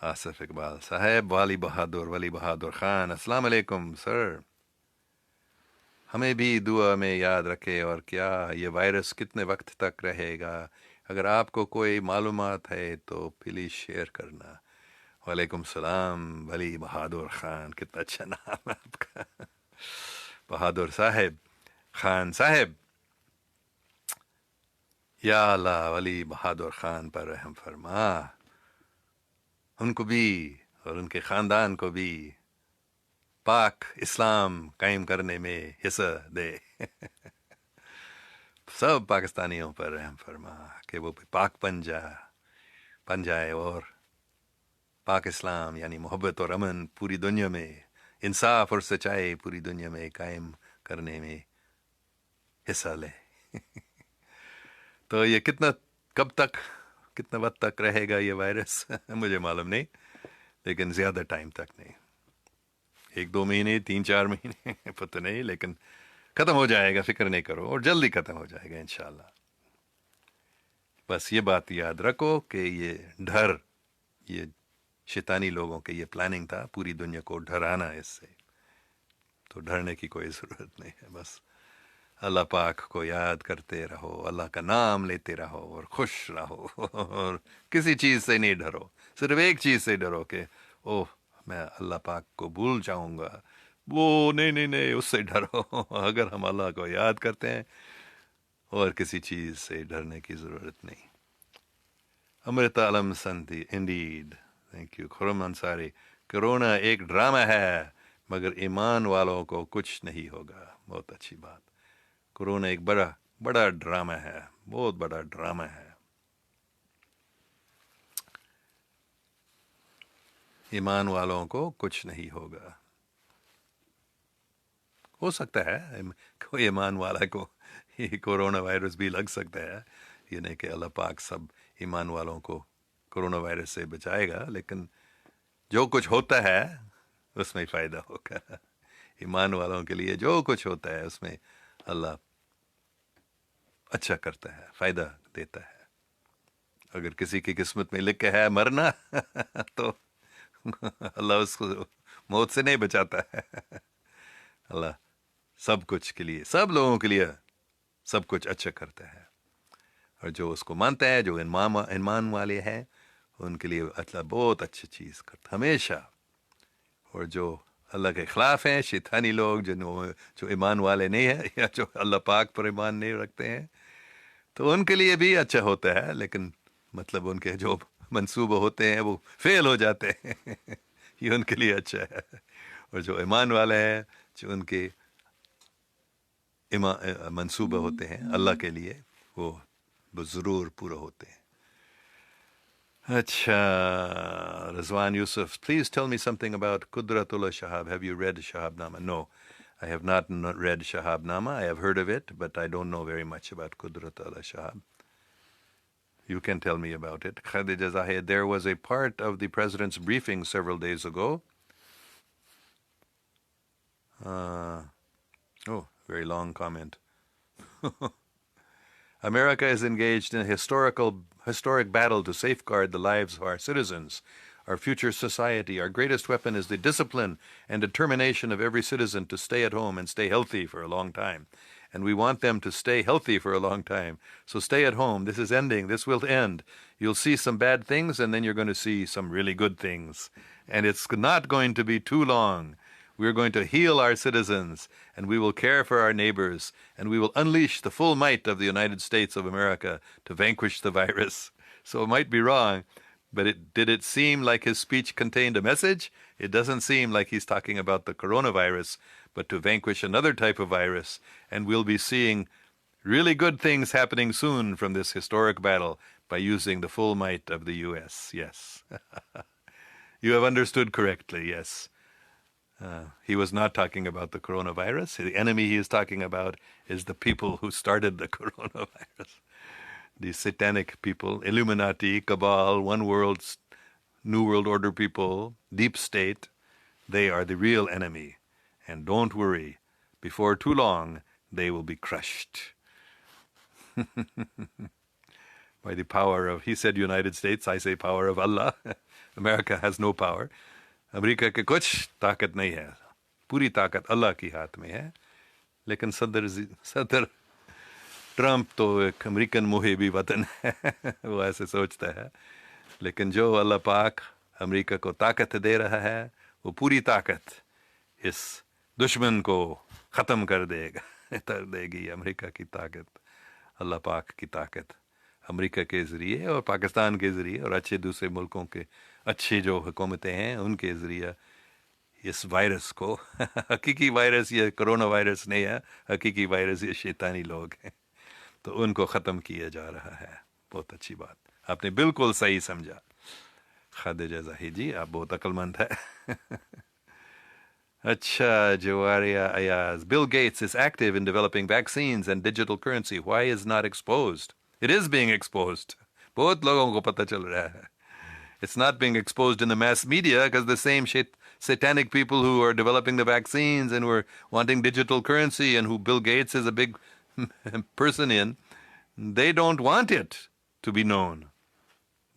آصف اقبال صاحب. ولی بہادر خان. السلام علیکم سر. ہمیں بھی دعا میں یاد رکھے. اور کیا یہ وائرس کتنے وقت تک رہے گا؟ اگر آپ کو کوئی معلومات ہے تو پلیز شیئر کرنا. وعلیکم السلام ولی بہادر خان. کتنا اچھا نام ہے آپ کا بہادر صاحب، خان صاحب. یا اللہ ولی بہادر خان پر رحم فرما. ان کو بھی اور ان کے خاندان کو بھی پاک اسلام قائم کرنے میں حصہ دے. سب پاکستانیوں پر رحم فرما کہ وہ بھی پاک بن جائے اور پاک اسلام یعنی محبت اور امن پوری دنیا میں، انصاف اور سچائی پوری دنیا میں قائم کرنے میں حصہ لے. تو یہ کب تک کتنا وقت تک رہے گا یہ وائرس مجھے معلوم نہیں، لیکن زیادہ ٹائم تک نہیں. 1-2 مہینے 3-4 مہینے پتہ نہیں، لیکن ختم ہو جائے گا، فکر نہیں کرو، اور جلدی ختم ہو جائے گا انشاءاللہ. بس یہ بات یاد رکھو کہ یہ ڈر، یہ شیطانی لوگوں کے یہ پلاننگ تھا پوری دنیا کو ڈرانا اس سے. تو ڈرنے کی کوئی ضرورت نہیں ہے، بس اللہ پاک کو یاد کرتے رہو، اللہ کا نام لیتے رہو اور خوش رہو. اور کسی چیز سے نہیں ڈرو، صرف ایک چیز سے ڈرو کہ اوہ میں اللہ پاک کو بھول جاؤں گا. وہ نہیں اس سے ڈرو. اگر ہم اللہ کو یاد کرتے ہیں اور کسی چیز سے ڈرنے کی ضرورت نہیں. امرت عالم سنتی indeed. Thank you Khurram Ansari. Corona ایک ڈرامہ ہے مگر ایمان والوں کو کچھ نہیں ہوگا. بہت اچھی بات. کرونا ایک بڑا ڈرامہ ہے، بہت بڑا ڈرامہ ہے. ایمان والوں کو کچھ نہیں ہوگا. ہو سکتا ہے کوئی ایمان والا کو یہ کورونا وائرس بھی لگ سکتا ہے، یہ نہیں کہ اللہ پاک سب ایمان والوں کو کورونا وائرس سے بچائے گا، لیکن جو کچھ ہوتا ہے اس میں فائدہ ہوگا. ایمان والوں کے لیے جو کچھ ہوتا ہے اس میں اللہ اچھا کرتا ہے، فائدہ دیتا ہے. اگر کسی کی قسمت میں لکھا ہے مرنا تو اللہ اس کو موت سے نہیں بچاتا ہے. اللہ سب کچھ کے لیے، سب لوگوں کے لیے سب کچھ اچھا کرتا ہے، اور جو اس کو مانتا ہے، جو ایمان والے ہیں، ان کے لیے اللہ بہت اچھی چیز کرتا ہمیشہ. اور جو اللہ کے خلاف ہیں، شیطانی لوگ جو ایمان والے نہیں ہیں یا جو اللہ پاک پر ایمان نہیں رکھتے ہیں، تو ان کے لیے بھی اچھا ہوتا ہے، لیکن مطلب ان کے جو منصوبہ ہوتے ہیں وہ فیل ہو جاتے ہیں. یہ ان کے لیے اچھا ہے. اور جو ایمان والے ہیں، جو ان کے منصوبہ ہوتے ہیں اللہ کے لیے، وہ ضرور پورا ہوتے ہیں. اچھا رضوان Yusuf, please tell me something about Qudratullah Shahab. Have you read Shahab Nama? No, I have not read Shahab Nama. I have heard of it, but I don't know very much about Qudratullah Shahab. You can tell me about it. Khadija Zahid, there was a part of the president's briefing several days ago. Very long comment. America is engaged in a historic battle to safeguard the lives of our citizens, our future society. Our greatest weapon is the discipline and determination of every citizen to stay at home and stay healthy for a long time. And we want them to stay healthy for a long time. So stay at home. This is ending. This will end. You'll see some bad things, and then you're going to see some really good things. And it's not going to be too long. We're going to heal our citizens, and we will care for our neighbors, and we will unleash the full might of the United States of America to vanquish the virus. So it might be wrong, but did it seem like his speech contained a message? It doesn't seem like he's talking about the coronavirus, but to vanquish another type of virus, and we'll be seeing really good things happening soon from this historic battle by using the full might of the U.S. Yes. You have understood correctly, yes. He was not talking about the coronavirus. The enemy he is talking about is the people who started the coronavirus. The satanic people, Illuminati, Cabal, One World, New World Order people, Deep State, they are the real enemy. And don't worry, before too long, they will be crushed. By the power of, he said United States, I say power of Allah. America has no power. امریکہ کے کچھ طاقت نہیں ہے، پوری طاقت اللہ کی ہاتھ میں ہے. لیکن صدر ٹرمپ تو ایک امریکن محبی وطن ہے، وہ ایسے سوچتا ہے. لیکن جو اللہ پاک امریکہ کو طاقت دے رہا ہے، وہ پوری طاقت اس دشمن کو ختم کر دے گی. امریکہ کی طاقت، اللہ پاک کی طاقت امریکہ کے ذریعے اور پاکستان کے ذریعے اور اچھے دوسرے ملکوں کے اچھے جو حکومتیں ہیں ان کے ذریعہ اس وائرس کو حقیقی وائرس یہ کرونا وائرس نہیں ہے، حقیقی وائرس یہ شیطانی لوگ ہیں، تو ان کو ختم کیا جا رہا ہے. بہت اچھی بات، آپ نے بالکل صحیح سمجھا. خادجہ ظاہر جی آپ بہت عقل مند ہے. اچھا جواریہ Ayaz. Bill Gates is active in developing vaccines and digital currency. Why is not exposed? It is being exposed. بہت لوگوں کو پتہ چل رہا ہے. It's not being exposed in the mass media because the same satanic people who are developing the vaccines and who are wanting digital currency and who Bill Gates is a big person in, they don't want it to be known.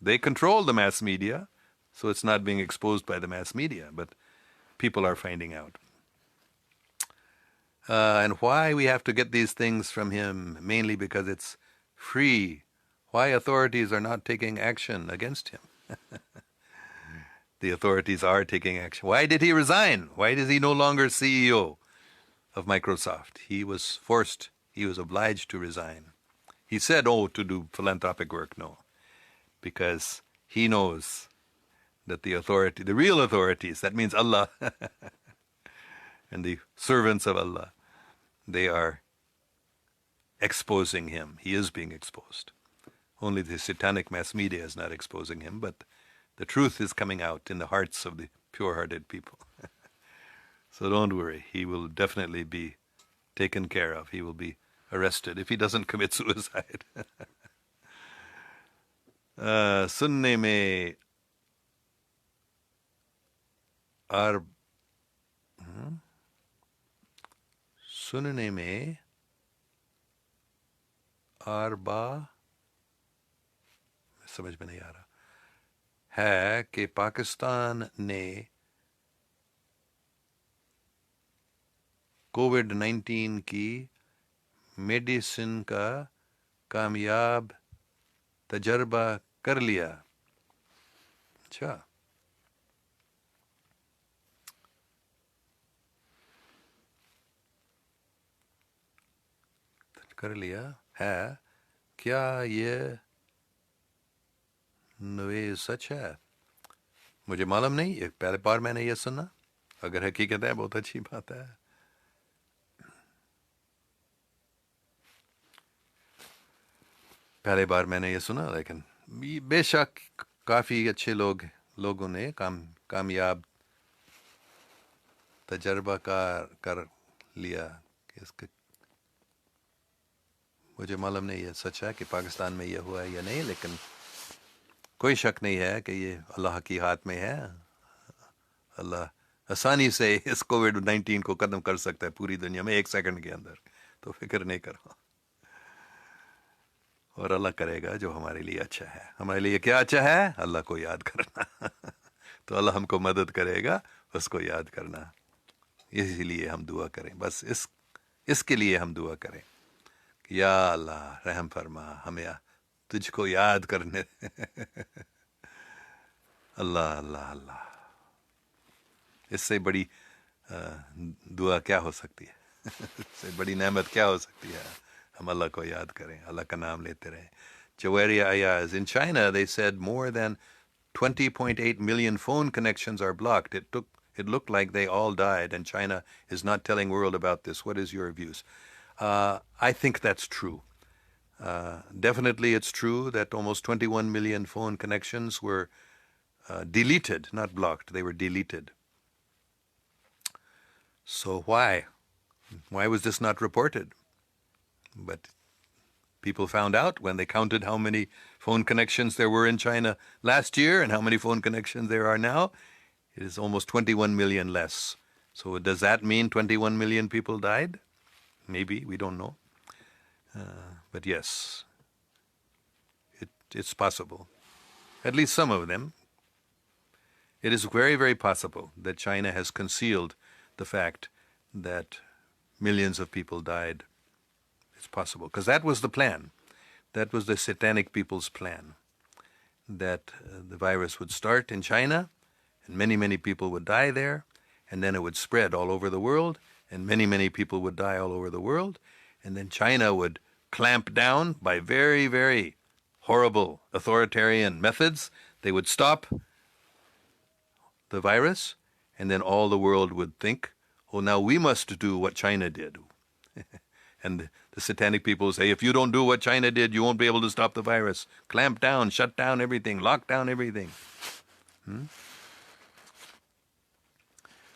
They control the mass media, so it's not being exposed by the mass media, but people are finding out. And why we have to get these things from him, mainly because it's free. Why authorities are not taking action against him? The authorities are taking action. Why did he resign? Why is he no longer CEO of Microsoft? He was forced, he was obliged to resign. He said, oh, to do philanthropic work. No, because he knows that the authority, the real authorities, that means Allah and the servants of Allah, they are exposing him. He is being exposed. Only the satanic mass media is not exposing him, but the truth is coming out in the hearts of the pure-hearted people. So don't worry. He will definitely be taken care of. He will be arrested if he doesn't commit suicide. سننے میں آربا سمجھ میں نہیں آ رہا ہے کہ پاکستان نے کووڈ-19 کی میڈیسن کا کامیاب تجربہ کر لیا. اچھا، کر لیا ہے. کیا یہ نویز سچ ہے؟ مجھے معلوم نہیں، یہ پہلے بار میں نے یہ سنا. اگر حقیقت ہے بہت اچھی بات ہے. پہلے بار میں نے یہ سنا، لیکن بے شک کافی اچھے لوگوں نے کامیاب تجربہ کر لیا. اس کے مجھے معلوم نہیں یہ سچ ہے کہ پاکستان میں یہ ہوا ہے یا نہیں، لیکن کوئی شک نہیں ہے کہ یہ اللہ کی ہاتھ میں ہے. اللہ آسانی سے اس کووڈ-19 کو ختم کر سکتا ہے پوری دنیا میں 1 سیکنڈ کے اندر، تو فکر نہیں کرو. اور اللہ کرے گا جو ہمارے لیے اچھا ہے. ہمارے لیے کیا اچھا ہے؟ اللہ کو یاد کرنا. تو اللہ ہم کو مدد کرے گا اس کو یاد کرنا. اسی لیے ہم دعا کریں، بس اس کے لیے ہم دعا کریں کہ یا اللہ رحم فرما، ہمیں تجھ کو یاد کرنے. اللہ اللہ اللہ، اس سے بڑی دعا کیا ہو سکتی ہے؟ اس سے بڑی نعمت کیا ہو سکتی ہے؟ ہم اللہ کو یاد کریں، اللہ کا نام لیتے رہیں. Jawaria Ayaz, in China they said more than 20.8 million phone connections are blocked. It looked like they all died, and China is not telling world about this. What is your views? I think that's true. Definitely it's true that almost 21 million phone connections were deleted, not blocked. They were deleted. So why? Why was this not reported? But people found out when they counted how many phone connections there were in China last year and how many phone connections there are now. It is almost 21 million less. So does that mean 21 million people died? Maybe, we don't know. But yes, it's possible. At least some of them. It is very, very possible that China has concealed the fact that millions of people died. It's possible, because that was the plan. That was the satanic people's plan, that the virus would start in China, and many, many people would die there, and then it would spread all over the world, and many, many people would die all over the world, and then China would clamp down by very, very horrible authoritarian methods, they would stop the virus, and then all the world would think, oh, now we must do what China did. And the satanic people say, if you don't do what China did, you won't be able to stop the virus. Clamp down, shut down everything, lock down everything.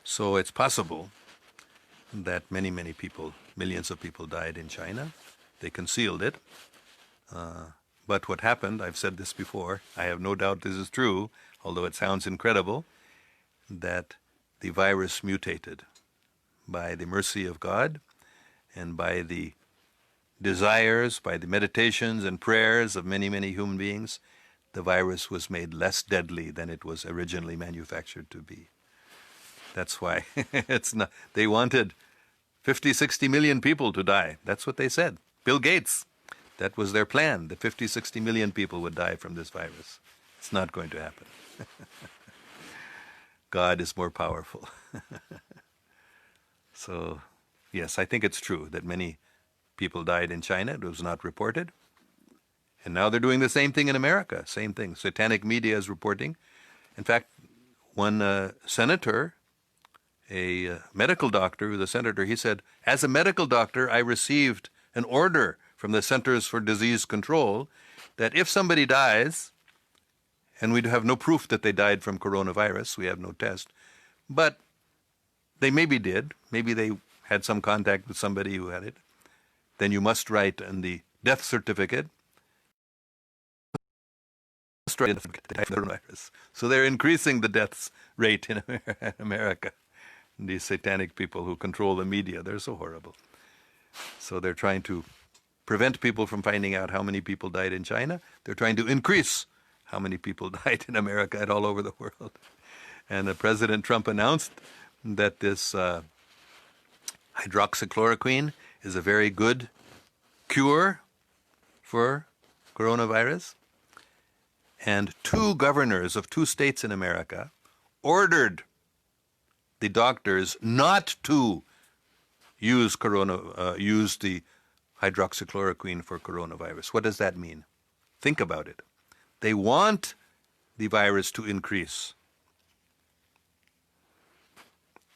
So it's possible that many, many people, millions of people died in China. They concealed it. But what happened, I've said this before, I have no doubt this is true, although it sounds incredible, that the virus mutated by the mercy of God and by the desires, by the meditations and prayers of many, many human beings. The virus was made less deadly than it was originally manufactured to be. That's why it's not, they wanted 50, 60 million people to die. That's what they said. Bill Gates, that was their plan. The 50, 60 million people would die from this virus. It's not going to happen. God is more powerful. So, yes, I think it's true that many people died in China. It was not reported. And now they're doing the same thing in America. Same thing. Satanic media is reporting. In fact, one senator, a medical doctor who's a senator, he said, as a medical doctor, I received an order from the Centers for Disease Control that if somebody dies, and we have no proof that they died from coronavirus, we have no test, but they maybe did, maybe they had some contact with somebody who had it, then you must write in the death certificate, coronavirus. So they're increasing the deaths rate in America. These satanic people who control the media, they're so horrible. So they're trying to prevent people from finding out how many people died in China. They're trying to increase how many people died in America and all over the world. And President Trump announced that this hydroxychloroquine is a very good cure for coronavirus. And 2 governors of 2 states in America ordered the doctors not to use the hydroxychloroquine for coronavirus. What does that mean? Think about it. They want the virus to increase.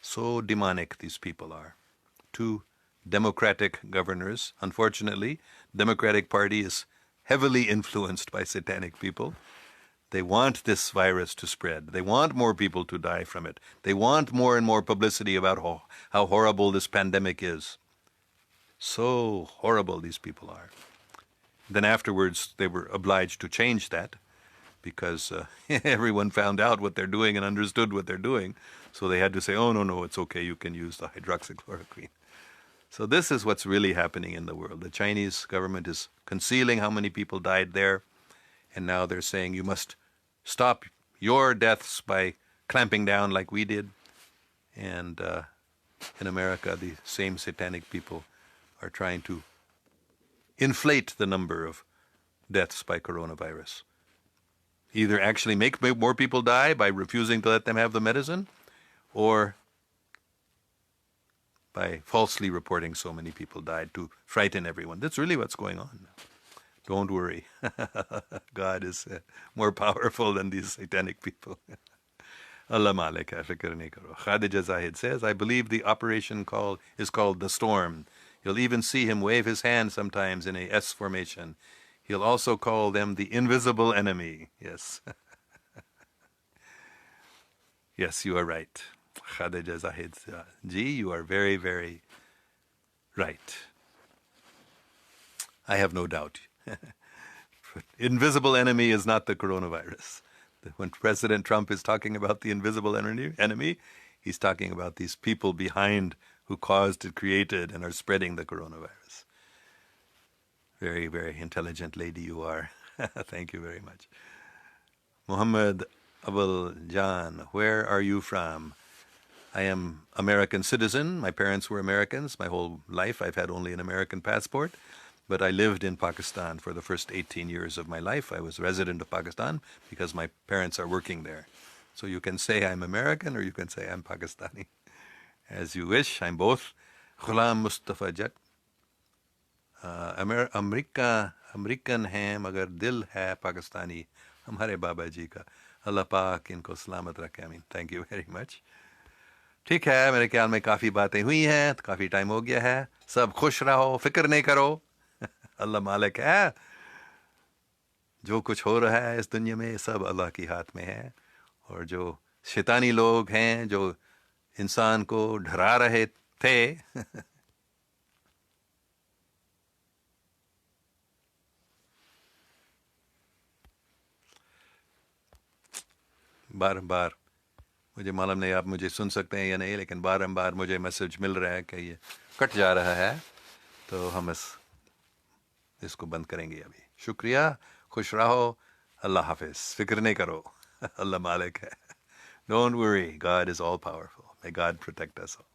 So demonic these people are. 2 Democratic governors. Unfortunately, Democratic Party is heavily influenced by satanic people. They want this virus to spread. They want more people to die from it. They want more and more publicity about how horrible this pandemic is. So horrible these people are. Then afterwards, they were obliged to change that because everyone found out what they're doing and understood what they're doing. So they had to say, oh, no, it's okay, you can use the hydroxychloroquine. So this is what's really happening in the world. The Chinese government is concealing how many people died there, and now they're saying you must stop your deaths by clamping down like we did. And in America, the same satanic people are trying to inflate the number of deaths by coronavirus. Either actually make more people die by refusing to let them have the medicine, or by falsely reporting so many people died to frighten everyone. That's really what's going on. Don't worry. God is more powerful than these satanic people. Allah Malik, Khadija Zahid says, I believe the operation is called the Storm. You'll even see him wave his hand sometimes in a S formation. He'll also call them the invisible enemy. Yes. Yes, you are right. Khadija Zahid Ji, you are very, very right. I have no doubt. Invisible enemy is not the coronavirus. When President Trump is talking about the invisible enemy, he's talking about these people behind who caused it, created, and are spreading the coronavirus. Very, very intelligent lady you are. Thank you very much. Muhammad Abul Jan, where are you from? I am American citizen. My parents were Americans. My whole life I've had only an American passport. But I lived in Pakistan for the first 18 years of my life. I was resident of Pakistan because my parents are working there. So you can say I'm American or you can say I'm Pakistani. As you wish. I'm both. Ghulam Mustafa Jet. America American ہیں مگر دل ہے پاکستانی ہمارے بابا جی کا. اللہ پاک ان کو سلامت رکھے. آمین. Thank you very much. ٹھیک ہے، میرے خیال میں کافی باتیں ہوئی ہیں، کافی ٹائم ہو گیا ہے. سب خوش رہو، فکر نہیں کرو. اللہ مالک ہے. جو کچھ ہو رہا ہے اس دنیا میں سب اللہ کے ہاتھ میں ہے. اور جو شیطانی لوگ ہیں جو انسان کو ڈرا رہے تھے بار بار، مجھے معلوم نہیں آپ مجھے سن سکتے ہیں یا نہیں، لیکن بار مجھے میسج مل رہا ہے کہ یہ کٹ جا رہا ہے، تو ہم اس کو بند کریں گے ابھی. شکریہ، خوش رہو. اللہ حافظ. فکر نہیں کرو. اللہ مالک ہے. Don't worry, God is all powerful. May God protect us all.